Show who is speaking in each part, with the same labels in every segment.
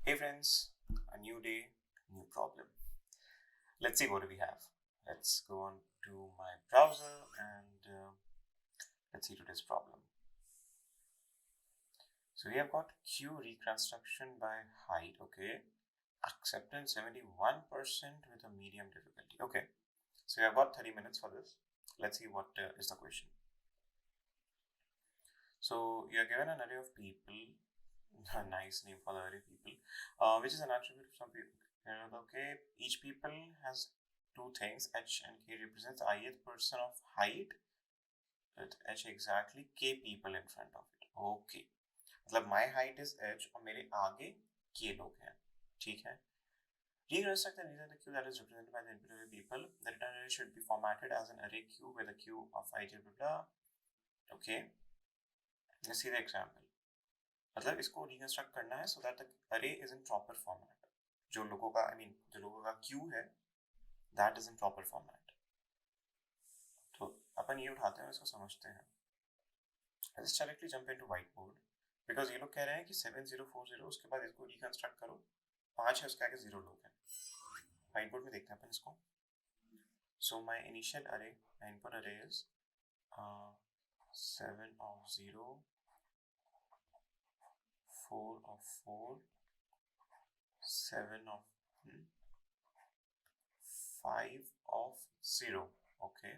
Speaker 1: Hey friends, a new day, new problem. Let's see what do we have. Let's go on to my browser and let's see today's problem. So we have got Q reconstruction by height, okay. Acceptance 71% with a medium difficulty. Okay, so we have got 30 minutes for this. Let's see what is the question. So you are given an array of people, a nice name for the array people, which is an attribute of some people. Okay, each people has two things. H and K represents ith person of height with H exactly K people in front of it. Okay, मतलब my height is H और मेरे आगे K लोग हैं. ठीक है. Reconstruct the reason the queue that is represented by the input array people. The return array should be formatted as an array queue with a queue of ij blah blah. Okay. Let's see the example. मतलब इसको reconstruct करना है so that the अरे is in proper format. जो लोगों का जो लोगों का क्यू है that is in proper format. तो अपन ये उठाते हैं, इसको समझते हैं. Let's directly jump into white board because ये लोग कह रहे हैं कि 7040 उसके बाद इसको रिकंस्ट्रक्ट करो. 5 है, उसके आगे 0 लोग हैं. व्हाइट बोर्ड में देखते हैं अपन इसको. सो माय इनिशियल अरे, माय इनपुट अरे is 7 of 0, 4 of 4, 7 of 5 of 0, okay,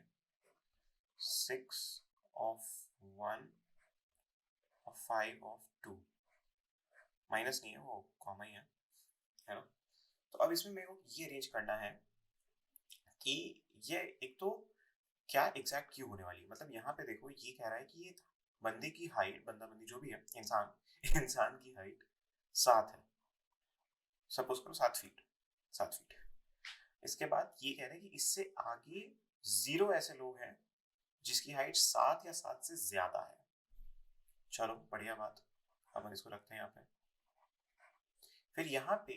Speaker 1: 6 of 1 और 5 of 2. माइनस नहीं है, वो कॉमा ही है ना. तो अब इसमें मेरे को ये अरेंज करना है कि ये एक तो क्या एग्जैक्ट क्यू होने वाली है. मतलब यहाँ पे देखो ये कह रहा है कि ये बंदे की हाइट, बंदा बंदी जो भी है, इंसान की हाइट 7 है. सपोज करो 7 फीट. इसके बाद ये कह रहे हैं कि इससे आगे 0 ऐसे लोग हैं जिसकी हाइट 7 या 7 से ज्यादा है. चलो बढ़िया बात, अपन इसको रखते हैं यहाँ पे. फिर यहाँ पे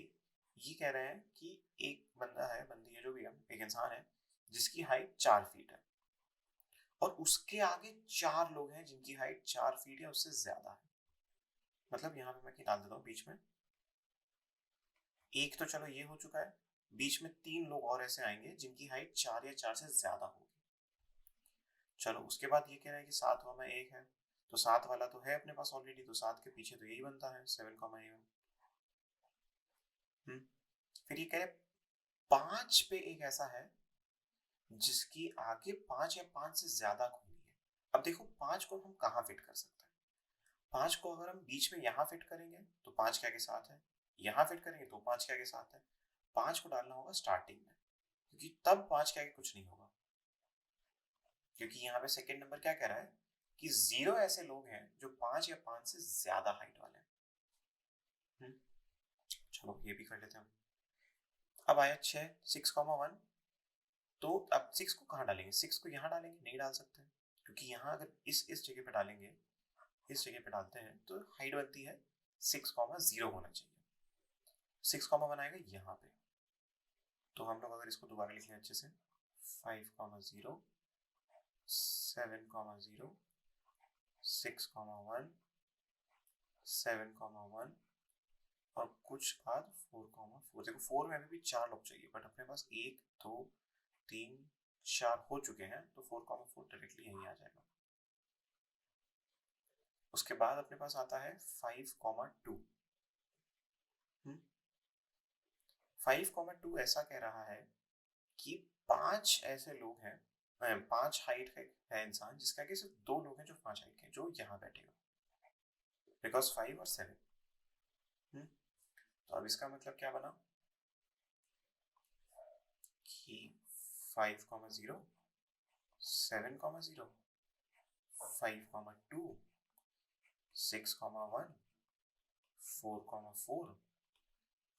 Speaker 1: ये कह रहे हैं कि एक बंदा है, बंदी है, जो भी है, एक इंसान है जिसकी हाइट 4 फीट है और उसके आगे 4 लोग हैं जिनकी हाइट 4 फीट या उससे ज्यादा है. मतलब यहाँ पे मैं डाल देता हूँ बीच में. एक तो चलो ये हो चुका है. बीच में 3 लोग और ऐसे आएंगे जिनकी हाइट 4 या 4 से ज्यादा होगी. चलो उसके बाद ये कह रहा है कि 7 वाला 1 है, तो 7 वाला तो है अपने पास ऑलरेडी, तो 7 के पीछे तो यही बनता है 7, फिर ये कह रहे 5 पे एक ऐसा है जिसकी आगे 5 या 5 से ज्यादा खूनी है. अब देखो 5 को हम कहाँ फिट कर सकते हैं. 5 को अगर हम बीच में यहाँ फिट करेंगे तो 5 के आगे 7 है, यहाँ फिट करेंगे तो 5 के आगे 7 है. 5 को डालना होगा स्टार्टिंग में, क्योंकि तब 5 के आगे कुछ नहीं होगा. क्योंकि यहाँ पे सेकेंड नंबर क्या कह रहा है कि 0 ऐसे लोग हैं जो 5 या 5 से ज्यादा हाइट वाले हैं. चलो ये भी कर लेते हैं. अब आया 6, 1. तो अब 6 को कहाँ डालेंगे. 6 को यहाँ डालेंगे, नहीं डाल सकते, क्योंकि यहाँ अगर इस जगह पे डालेंगे, इस जगह पे डालते हैं तो हाइट बनती है 6, 0 होना चाहिए. 6, 1 आएगा यहाँ पे. तो हम लोग अगर इसको दोबारा लिख लें अच्छे से, 5, 0, 7, 0, 6, 1, 7, 1 और कुछ बाद 4, 4. देखो 4 में अभी भी 4 लोग चाहिए, बट अपने पास 1, 2, 3, 4 हो चुके हैं, तो 4, 4 डायरेक्टली यहीं आ जाएगा. उसके बाद अपने पास आता है 5, 2. 5, 2 ऐसा कह रहा है कि 5 ऐसे लोग हैं, 5 हाइट है इंसान जिसके आगे सिर्फ 2 लोग हैं जो 5 हाइट के, जो यहाँ बैठेगा, बिकॉज 5 और 7. तो अब इसका मतलब क्या बना कि 5, 0, 7, 0, 5, 2, 6, 1, 4, 4,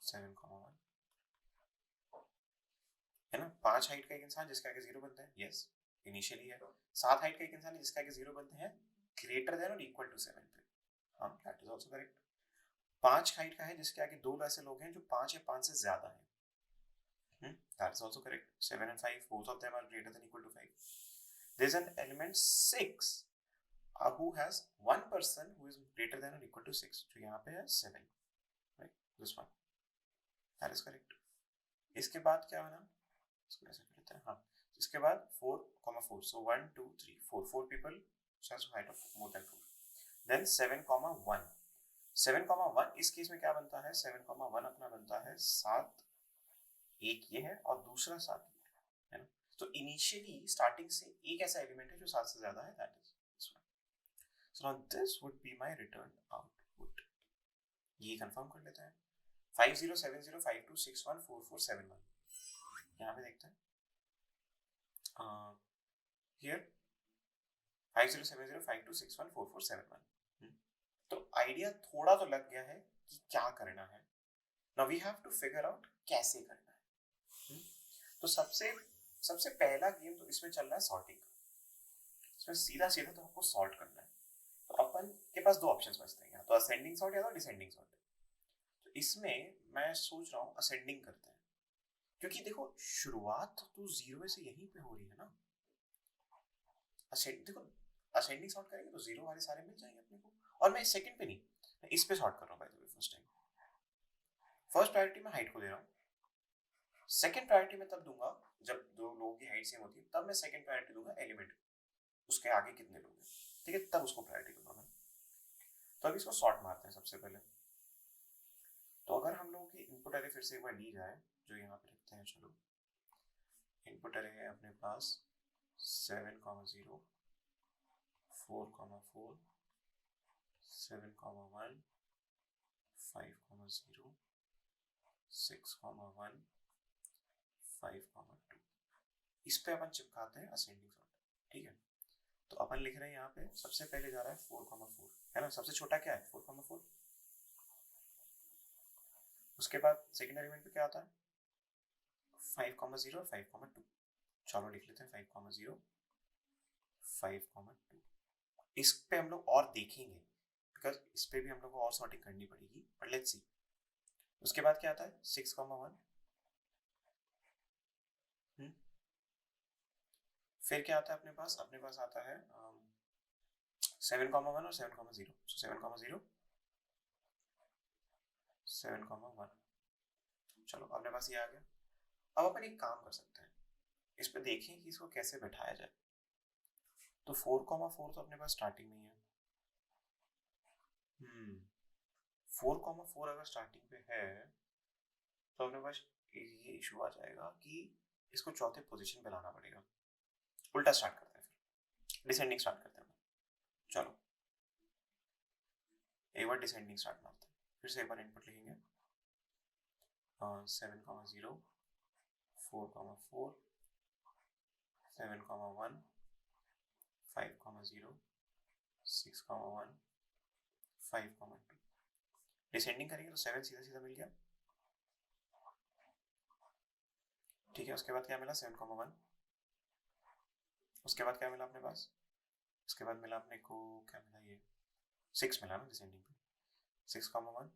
Speaker 1: 7, 1 है ना. 5 हाइट का एक इंसान जिसके आगे 0 बनते हैं, यस इनिशियली है. 7 हाइट का एक इंसान जिसके आगे 0 बनते हैं ग्रेटर देन और इक्वल टू 7 पे. हाँ, that is also correct. 5 height का है जिसके आगे 2 ऐसे लोग हैं जो 5 या 5 से ज्यादा हैं. That is also correct. 7 and 5, both of them are greater than equal to 5. There's an element 6 who has one person who is greater than or equal to 6. जो यहाँ पे है 7, right? This one. That is correct. इसके बाद क्या बना, इसको ऐसे कर लेते हैं, हाँ। इसके बाद 4,4, सो 1 2 3 4 people has height of more than 4. Then 7,1, 7,1 इस केस में क्या बनता है, 7,1 अपना बनता है 7, एक ये है और दूसरा 7 है ना। तो इनिशियली स्टार्टिंग से एक ऐसा एलिमेंट है जो 7 से ज्यादा है, that is this one. So now this would be my return output. ये कंफर्म कर लेते हैं। 507052614471 यहाँ पे देखते हैं, हियर 507052614471। तो आइडिया थोड़ा तो लग गया है कि क्या करना है। Now we have to figure out कैसे करना है। तो सबसे पहला गेम तो इसमें चल रहा है सॉर्टिंग। इसमें सीधा सीधा तो आपको सॉर्ट करना है। तो अपन के पास दो ऑप्शंस बचते हैं, या तो असेंडिंग सॉर्ट या तो डिसेंडिंग सॉर्ट। तो इसमें मैं सोच रहा हूँ असेंडिंग करते हैं, क्योंकि देखो शुरुआत तो 0 से यहीं पे हो रही है ना। देखो असेंडिंग सॉर्ट करेंगे तो 0 वाले सारे मिल जाएंगे अपने को। और मैं सेकंड पे नहीं, मैं इस पे सॉर्ट कर रहा हूँ by the way. First priority में हाइट को दे रहा हूँ, सेकंड प्रायोरिटी में तब दूंगा जब दो लोगों की हाइट सेम होती है, तब मैं सेकंड प्रायोरिटी दूंगा एलिमेंट, उसके आगे कितने लोग हैं, ठीक है, तब उसको प्रायोरिटी दूंगा मैं। तो अभी इसको सॉर्ट मारते हैं सबसे पहले। तो अगर हम लोगों की इनपुट अरे फिर से एक बार ली जाए, जो यहाँ पे रखते हैं, चलो इनपुट अरे है अपने पास 7,0 4,4 7,1 5,0 6,1 5,2। इस पे अपन चिपकाते हैं असेंडिंग सॉर्ट, ठीक है। तो अपन लिख रहे हैं यहाँ पे सबसे पहले जा रहा है 4,4 है ना, सबसे छोटा क्या है 4,4। उसके बाद सेकंड एलिमेंट पे क्या आता है 5,0 और 5,2। चलो लिख लेते हैं 5,0 5,2। इस पे हम लोग और देखेंगे बिकॉज इस पे भी हम लोग को और सॉर्टिंग करनी पड़ेगी, बट लेट्स सी। उसके बाद क्या आता है 6,1। फिर क्या आता है अपने पास आता है 7,1 और 7,0। सो 7,0 7,1। चलो अपने पास ये आ गया। अब अपन एक काम कर सकते हैं, इस पे देखें कि इसको कैसे बैठाया जाए। तो 4,4 तो अपने पास स्टार्टिंग में ही है। 4,4 अगर स्टार्टिंग पे है तो अपने पास ये इशू आ जाएगा कि इसको चौथे पोजीशन पे लाना पड़ेगा। उल्टा स्टार्ट करते हैं, फिर डिसेंडिंग स्टार्ट करते हैं। चलो एक बार डिसेंडिंग स्टार्ट मारते हैं, फिर से एक बार इनपुट लिखेंगे 7,0 4,4 7,1 5,0 6,1 5,2। डिसेंडिंग करेंगे तो 7 सीधा सीधा मिल गया, ठीक है। उसके बाद क्या मिला 7,1। उसके बाद क्या मिला अपने पास, उसके बाद मिला अपने को क्या मिला, ये 6 मिला ना डिसेंडिंग पे, 6,1।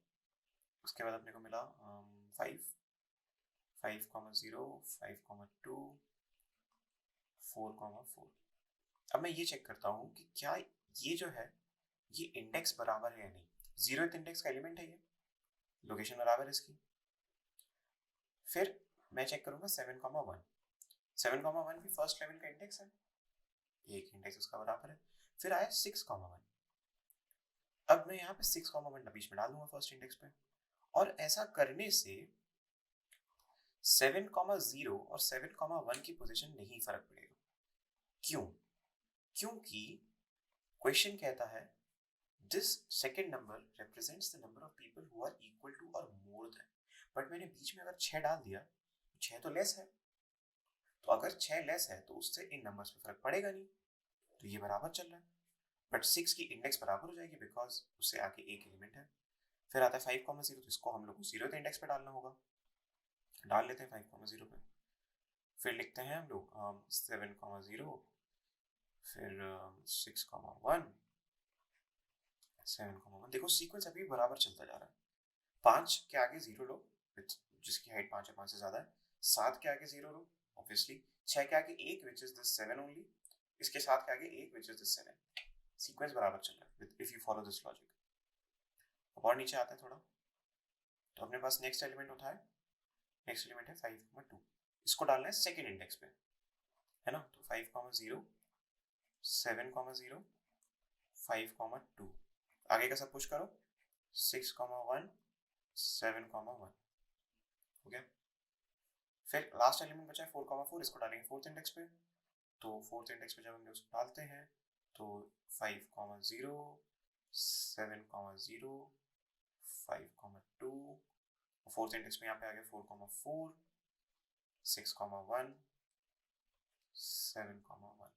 Speaker 1: उसके बाद अपने को मिला 5 5,0 5,2 4,4। अब मैं ये चेक करता हूँ कि क्या ये जो है ये इंडेक्स बराबर है या नहीं। 0th इंडेक्स का एलिमेंट है ये, लोकेशन बराबर है इसकी। फिर मैं चेक करूंगा 7,1। 7,1 भी फर्स्ट लेवल का इंडेक्स है, एक इंडेक्स उसका बराबर है। फिर आया 6,1। अब मैं यहाँ पे 6,1 बीच में डाल दूंगा फर्स्ट इंडेक्स पे, और ऐसा करने से 7,0 और 7,1 की पोजीशन नहीं फर्क पड़ेगा। क्यों? क्योंकि क्वेश्चन कहता है this second number represents the number of people who are equal to और मोर देन। बट मैंने बीच में अगर 6 डाल दिया, 6 तो लेस है, तो अगर 6 लेस है तो उससे इन नंबर्स पे फर्क पड़ेगा नहीं, तो ये बराबर चल रहा है। बट 6 की इंडेक्स बराबर हो जाएगी बिकॉज उससे आगे एक एलिमेंट है। फिर आता है 5,0, तो इसको हम लोग को 0th इंडेक्स पे डालना होगा, डाल लेते हैं 5,0 पे। फिर लिखते हैं हम लोग 7,0 फिर 6,1 7,1। देखो सीक्वेंस अभी बराबर चलता जा रहा है। 5 के आगे 0 लो जिसकी हाइट 5 है, 5 से ज्यादा है। 7 के आगे 0 लो ऑब्वियसली। 6 के आगे 1 विच इज दिस 7 ओनली। इसके 7 के आगे 1 विच इज दिस 7। सीक्वेंस बराबर चल रहा है if you follow this logic. अब और नीचे आते हैं थोड़ा, तो अपने पास नेक्स्ट एलिमेंट होता है नेक्स्ट एलिमेंट है 5,2, इसको डालना है सेकेंड इंडेक्स पे, है ना। तो 5,0, 7,0, 5,2, आगे का सब पुश करो, 6,1, 7,1, हो गया। फिर लास्ट एलिमेंट बचा है 4,4, इसको डालेंगे फोर्थ इंडेक्स पे। तो फोर्थ इंडेक्स पे जब हम उसको डालते हैं तो 5,0, 7,0, 5,2, फोर्थ इंडेक्स में यहाँ पे आ गया 4,4, 6,1, 7,1।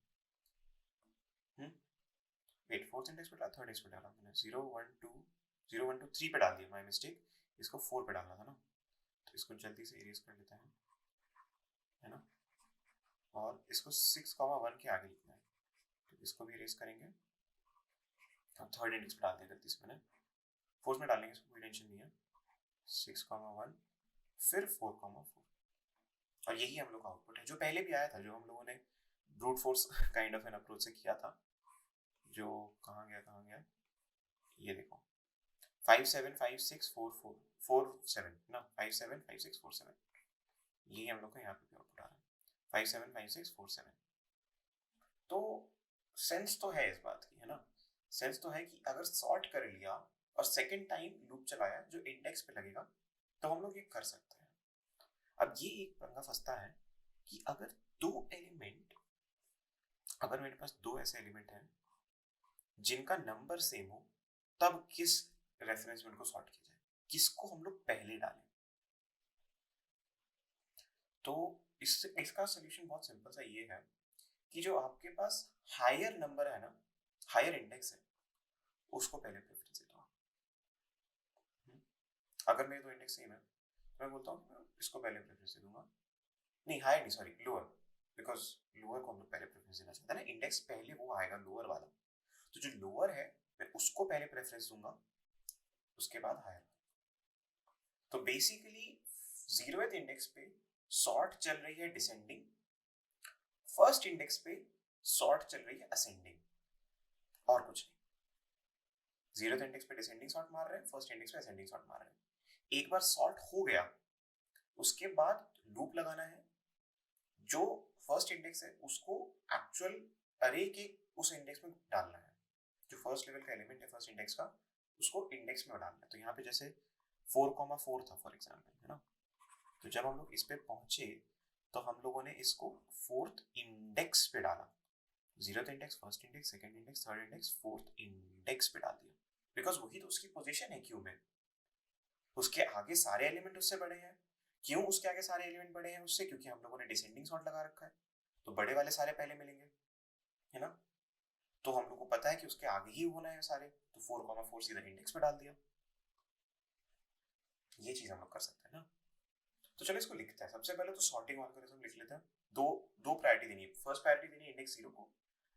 Speaker 1: वेट, फोर्थ इंडेक्स पे डाला, थर्ड इंडेक्स पे डाला मैंने, 0, 1, 2, 0, 1, 2, 3 पे डाल दिया, माई मिस्टेक। इसको 4 पे डालना था ना, तो इसको जल्दी से इरेज कर लेते हैं, है ना। और इसको 6,1 के आगे लिखना है, तो इसको भी इरेज करेंगे। अब थर्ड इंडेक्स पे डाल दिया गलती से मैंने, फोर्थ में डालेंगे, इसको कोई टेंशन नहीं है। 6,1, फिर 4,4, और यही हम लोग का आउटपुट है जो पहले भी आया था, जो हम लोगों ने brute force kind of an approach से किया था। जो कहाँ गया, ये देखो, 5, 7, 5, 6, 4, 4, 4, 7 ना, 5, 7, 5, 6, 4, 7, यही हम लोग का यहाँ पे आउटपुट आ रहा है, 5, 7, 5, 6, 4, 7। तो सेंस तो है इस बात की, है ना, सेंस तो है कि अगर सॉर्ट कर लिया और सेकेंड टाइम लूप चलाया जो इंडेक्स पे लगेगा, तो हम लोग ये कर सकते हैं। अब ये एक पंगा फंसता है कि अगर मेरे पास दो ऐसे एलिमेंट हैं जिनका नंबर सेम हो, तब किस रेफरेंस में उनको सॉर्ट किया जाए, किसको हम लोग पहले डालें। तो इसका सोल्यूशन बहुत सिंपल सा ये है कि जो आपके पास हायर नंबर है ना, हायर इंडेक्स है, उसको पहले प्रेफरेंस देता हूँ। अगर मेरे दो इंडेक्स सेम है तो मैं बोलता हूँ इसको पहले प्रेफरेंस दे दूंगा, नहीं हायर नहीं, सॉरी लोअर, बिकॉज लोअर को हम लोग पहले प्रेफरेंस देना चाहते हैं ना, इंडेक्स पहले वो आएगा लोअर वाला, तो जो लोअर है मैं उसको पहले प्रेफरेंस दूंगा, उसके बाद हायर। तो बेसिकली 0th इंडेक्स पे सॉर्ट चल रही है डिसेंडिंग, फर्स्ट इंडेक्स पे सॉर्ट चल रही है असेंडिंग, और कुछ नहीं। 0th इंडेक्स पे डिसेंडिंग सॉर्ट मार रहे हैं, फर्स्ट इंडेक्स पे असेंडिंग सॉर्ट मार रहे हैं। एक बार सॉर्ट हो गया, उसके बाद लूप लगाना है, जो फर्स्ट इंडेक्स है उसको एक्चुअल अरे के उस इंडेक्स में डालना है, जो फर्स्ट लेवल का एलिमेंट है फर्स्ट इंडेक्स का, उसको इंडेक्स में डालना है। तो यहाँ पे जैसे 4,4 था फॉर एग्जाम्पल, है ना, तो जब हम लोग इस पे पहुंचे तो हम लोगों ने इसको फोर्थ इंडेक्स पे डाला, 0th index, first index, second index, third index, fourth index पे डाल दिया, बिकॉज वही तो उसकी पोजीशन है क्यू में, उसके आगे सारे एलिमेंट उससे बड़े हैं। क्यों उसके आगे सारे एलिमेंट बड़े हैं उससे? क्योंकि हम लोगों ने डिसेंडिंग सॉर्ट लगा रखा है, तो बड़े वाले सारे पहले मिलेंगे, है ना। तो हम लोग को पता है कि उसके आगे ही होना है सारे, तो 4,4 सीधा इंडेक्स पे डाल दिया। ये चीज हम लोग कर सकते हैं ना। तो चलो इसको लिखते हैं। सबसे पहले तो सॉर्टिंग एल्गोरिथम लिख लेते हैं। दो प्रायोरिटी देनी है। फर्स्ट प्रायोरिटी देनी है इंडेक्स 0 को,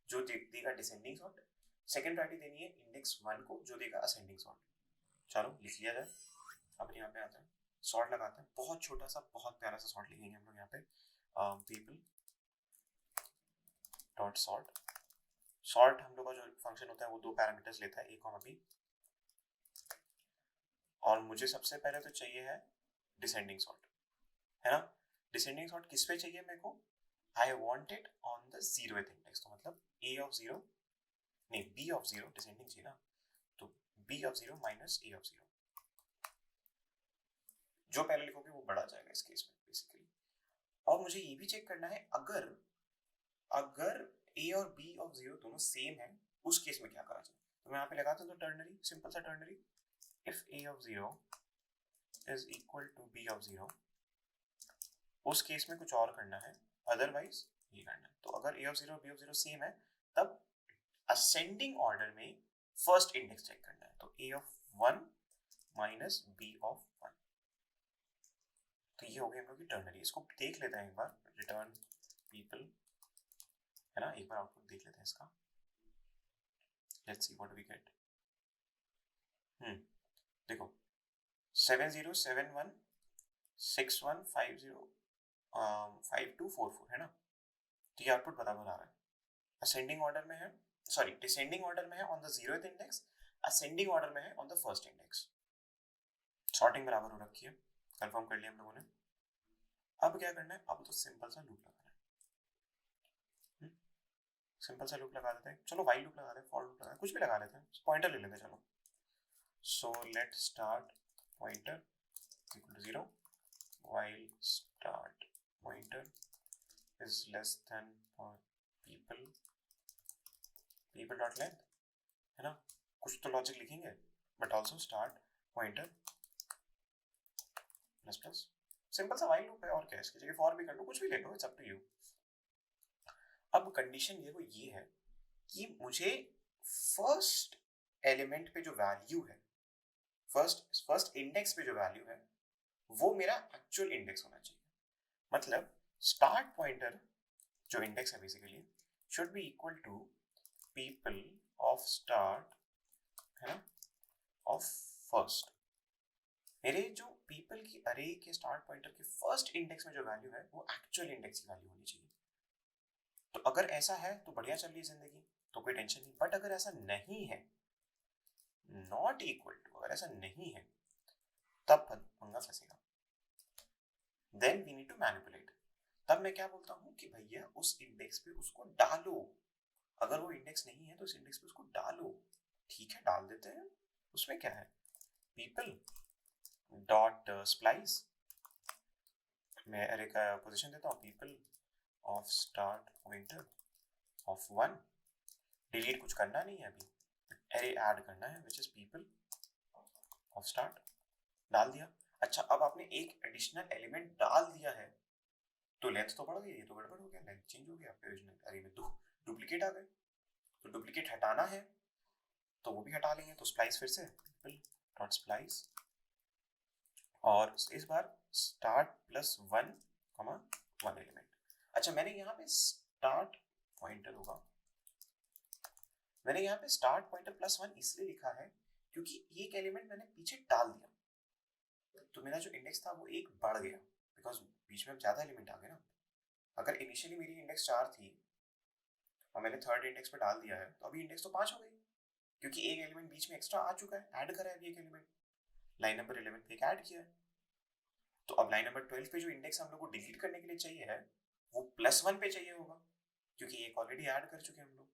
Speaker 1: जो देगा डिसेंडिंग सॉर्ट। सेकंड प्रायोरिटी देनी है इंडेक्स 1 को, जो देगा असेंडिंग सॉर्ट। चलो लिख लिया जाए। अब यहाँ पे आता है सॉर्ट लगाते हैं। बहुत छोटा सा, बहुत प्यारा सा सॉर्ट लिखेंगे हम लोग यहाँ पे, पीपल डॉट सॉर्ट। सॉर्ट हम लोग का जो फंक्शन होता है वो दो पैरामीटर्स लेता है, a, b, और मुझे सबसे पहले तो चाहिए है डिसेंडिंग सॉर्ट, है ना। डिसेंडिंग सॉर्ट किस पे चाहिए मेरे को? I want it on the 0th index, तो मतलब a ऑफ 0, नहीं b ऑफ 0, डिसेंडिंग चाहिए ना, तो b of 0 minus a of 0, जो पहले लिखोगे वो बड़ा जाएगा इस केस में बेसिकली। और मुझे ये भी चेक करना है अगर a और b ऑफ 0 दोनों सेम है, उस केस में क्या करा जाए। तो मैं यहाँ पे लगाता हूँ तो टर्नरी, सिंपल सा ternary, if a of 0 is equal to b of 0, उस केस में कुछ और करना है, अदरवाइज ये करना है। तो अगर a of 0 b of 0 same है, तब असेंडिंग ऑर्डर में फर्स्ट इंडेक्स चेक करना है, तो a of 1 minus b of 1। तो ये हो गई हम लोग की टर्नरी। इसको देख लेते हैं एक बार, रिटर्न पीपल, है ना, एक बार आउटपुट देख लेते हैं इसका। Let's see what we get. देखो 7071 6150 5244, है ना। तो ये आउटपुट बराबर आ रहा है। असेंडिंग ऑर्डर में है, सॉरी डिसेंडिंग ऑर्डर में है on the 0th index, ascending order में है on the first index. Sorting बराबर हो रखी है, कंफर्म कर लिया हम लोगों ने। अब क्या करना है, अब तो सिंपल सा लूप लगाना है, सिंपल सा लूप लगा देते हैं, चलो वाइल लूप लगा देते हैं, फॉर लूप लगा देते हैं, कुछ भी लगा लेते हैं, पॉइंटर ले लेते हैं चलो। So let start pointer equal to 0 while start pointer is less than people dot length, है ना, कुछ तो लॉजिक लिखेंगे, but also start pointer plus plus, simple सा वाइल लूप है, और क्या है, इसकी जगह फॉर भी कर लो, कुछ भी ले लो, इट्स अप टू यू। अब कंडीशन देखो ये है कि मुझे फर्स्ट एलिमेंट पे जो वैल्यू है, फर्स्ट इंडेक्स पे जो वैल्यू है, वो मेरा एक्चुअल इंडेक्स होना चाहिए। मतलब स्टार्ट पॉइंटर जो इंडेक्स है basically should be equal to people of start, है ना, ऑफ फर्स्ट। मेरे जो पीपल की अरे के स्टार्ट पॉइंटर के फर्स्ट इंडेक्स में जो वैल्यू है वो एक्चुअल इंडेक्स की वैल्यू होनी चाहिए। तो अगर ऐसा है तो बढ़िया चल रही है जिंदगी, तो कोई टेंशन नहीं। बट अगर ऐसा नहीं है, नॉट इक्वल टू, अगर ऐसा नहीं है, तब पंगा फंसेगा। Then we need to manipulate. तब मैं क्या बोलता हूँ कि भैया उस इंडेक्स पे उसको डालो, अगर वो इंडेक्स नहीं है तो उस इंडेक्स पे उसको डालो। ठीक है, डाल देते हैं, उसमें क्या है, पीपल डॉट स्प्लाइस, मैं अरे का पोजीशन देता हूँ, people of start pointer of 1, delete कुछ करना नहीं है अभी, अरे ऐड करना है which is people of start, डाल दिया। अच्छा, अब आपने एक एडिशनल एलिमेंट डाल दिया है तो लेंथ तो बढ़ गई, ये तो गड़बड़ हो गया, लेंथ चेंज हो गया, आपके ओरिजिनल अरे में दो डुप्लीकेट आ गए, तो डुप्लीकेट हटाना है तो वो भी हटा लेंगे। तो स्प्लाइस फिर से पीपल डॉट स्प्लाइस, और इस बार स्टार्ट प्लस 1 कमा 1 एलिमेंट। अच्छा, मैंने यहाँ पे स्टार्ट पॉइंटर होगा, मैंने यहाँ पे स्टार्ट पॉइंटर प्लस 1 इसलिए लिखा है क्योंकि एक एलिमेंट मैंने पीछे डाल दिया, तो मेरा जो इंडेक्स था वो एक बढ़ गया, बिकॉज बीच में ज्यादा एलिमेंट आ गए ना। अगर इनिशियली मेरी इंडेक्स 4 थी और मैंने थर्ड इंडेक्स पे डाल दिया है, तो अभी इंडेक्स तो 5 हो गई, क्योंकि एक एलिमेंट बीच में एक्स्ट्रा आ चुका है, ऐड करा है अभी एक एलिमेंट, लाइन नंबर 11 पे एक ऐड किया है। तो अब लाइन नंबर 12 पे जो इंडेक्स हम लोग को डिलीट करने के लिए चाहिए है वो +1 पे चाहिए होगा, क्योंकि एक ऑलरेडी ऐड कर चुके हैं हम लोग,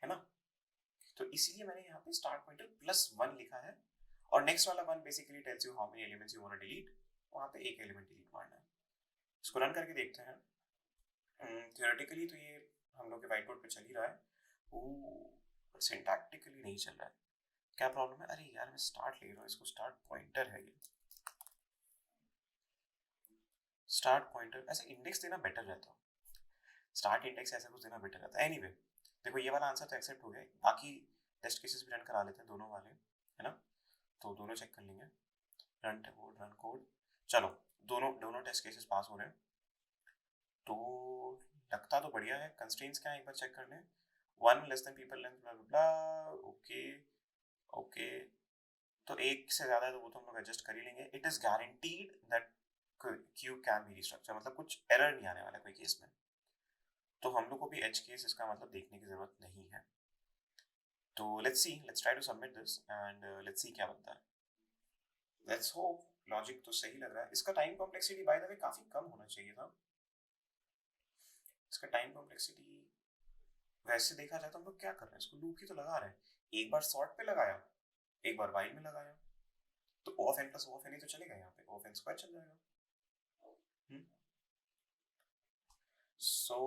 Speaker 1: है ना। तो इसलिए मैंने यहाँ पे स्टार्ट पॉइंटर +1 लिखा है, और नेक्स्ट वाला 1 basically tells you how many elements you want to delete, वहाँ पे एक एलिमेंट डिलीट मारना है। इसको रन करके देखते हैं। थियोरेटिकली तो ये हम लोग के व्हाइट बोर्ड पे चल ही रहा है, बट सिंटैक्टिकली नहीं चल रहा है। क्या प्रॉब्लम है, अरे यार मैं स्टार्ट ले रहा हूँ, इसको स्टार्ट पॉइंटर है, ये स्टार्ट पॉइंटर ऐसे इंडेक्स देना बेटर रहता है, स्टार्ट इंडेक्स ऐसा कुछ देना बेटर रहता है। एनीवे देखो ये वाला आंसर तो एक्सेप्ट हो गया, बाकी टेस्ट केसेस भी रन करा लेते हैं दोनों वाले, है ना, तो दोनों चेक कर लेंगे। रन कोड, चलो दोनों दोनों टेस्ट केसेस पास हो रहे हैं, तो लगता तो बढ़िया है। कंस्ट्रेंट्स क्या है एक बार चेक कर लें, 1 लेस देन पीपल लेंथ ब्ला ब्ला, ओके ओके, तो एक से ज्यादा है तो वो तो हम लोग एडजस्ट कर ही लेंगे। It is guaranteed that cube can be restructure, मतलब कुछ एरर नहीं आने वाला कोई केस में, तो हम लोग को भी एज केस इसका मतलब देखने की जरूरत नहीं है। तो let's try to submit this and let's see क्या बनता है। लेट्स होप, लॉजिक तो सही लग रहा है। इसका time complexity by the way काफी कम होना चाहिए था, इसका टाइम कॉम्प्लेक्सिटी वैसे देखा जाए तो हम लोग क्या कर रहे हैं, इसको लूप ही तो लगा रहे हैं, एक बार सॉर्ट पे लगाया, एक बार वाइल में लगाया, तो O of n plus O of n ही तो चलेगा, यहाँ पे O of n स्क्वायर चल जाएगा। So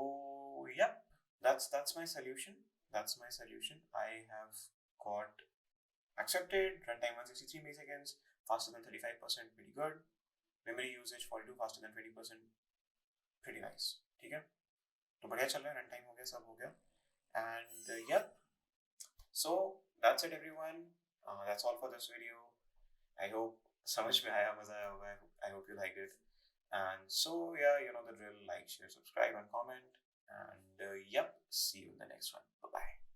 Speaker 1: yep, that's my solution. That's my solution. I have got accepted. Runtime 163 milliseconds, faster than 35%, pretty good. Memory usage 42, faster than 20%, pretty nice. ठीक है, तो बढ़िया चल रहा है, रन टाइम हो गया, सब हो गया, and yep. So that's it everyone. That's all for this video. I hope समझ में आया, मजा आया होगा. I hope you liked it. And so yeah, you know the drill, like, share, subscribe and comment, and yep, see you in the next one. Bye bye.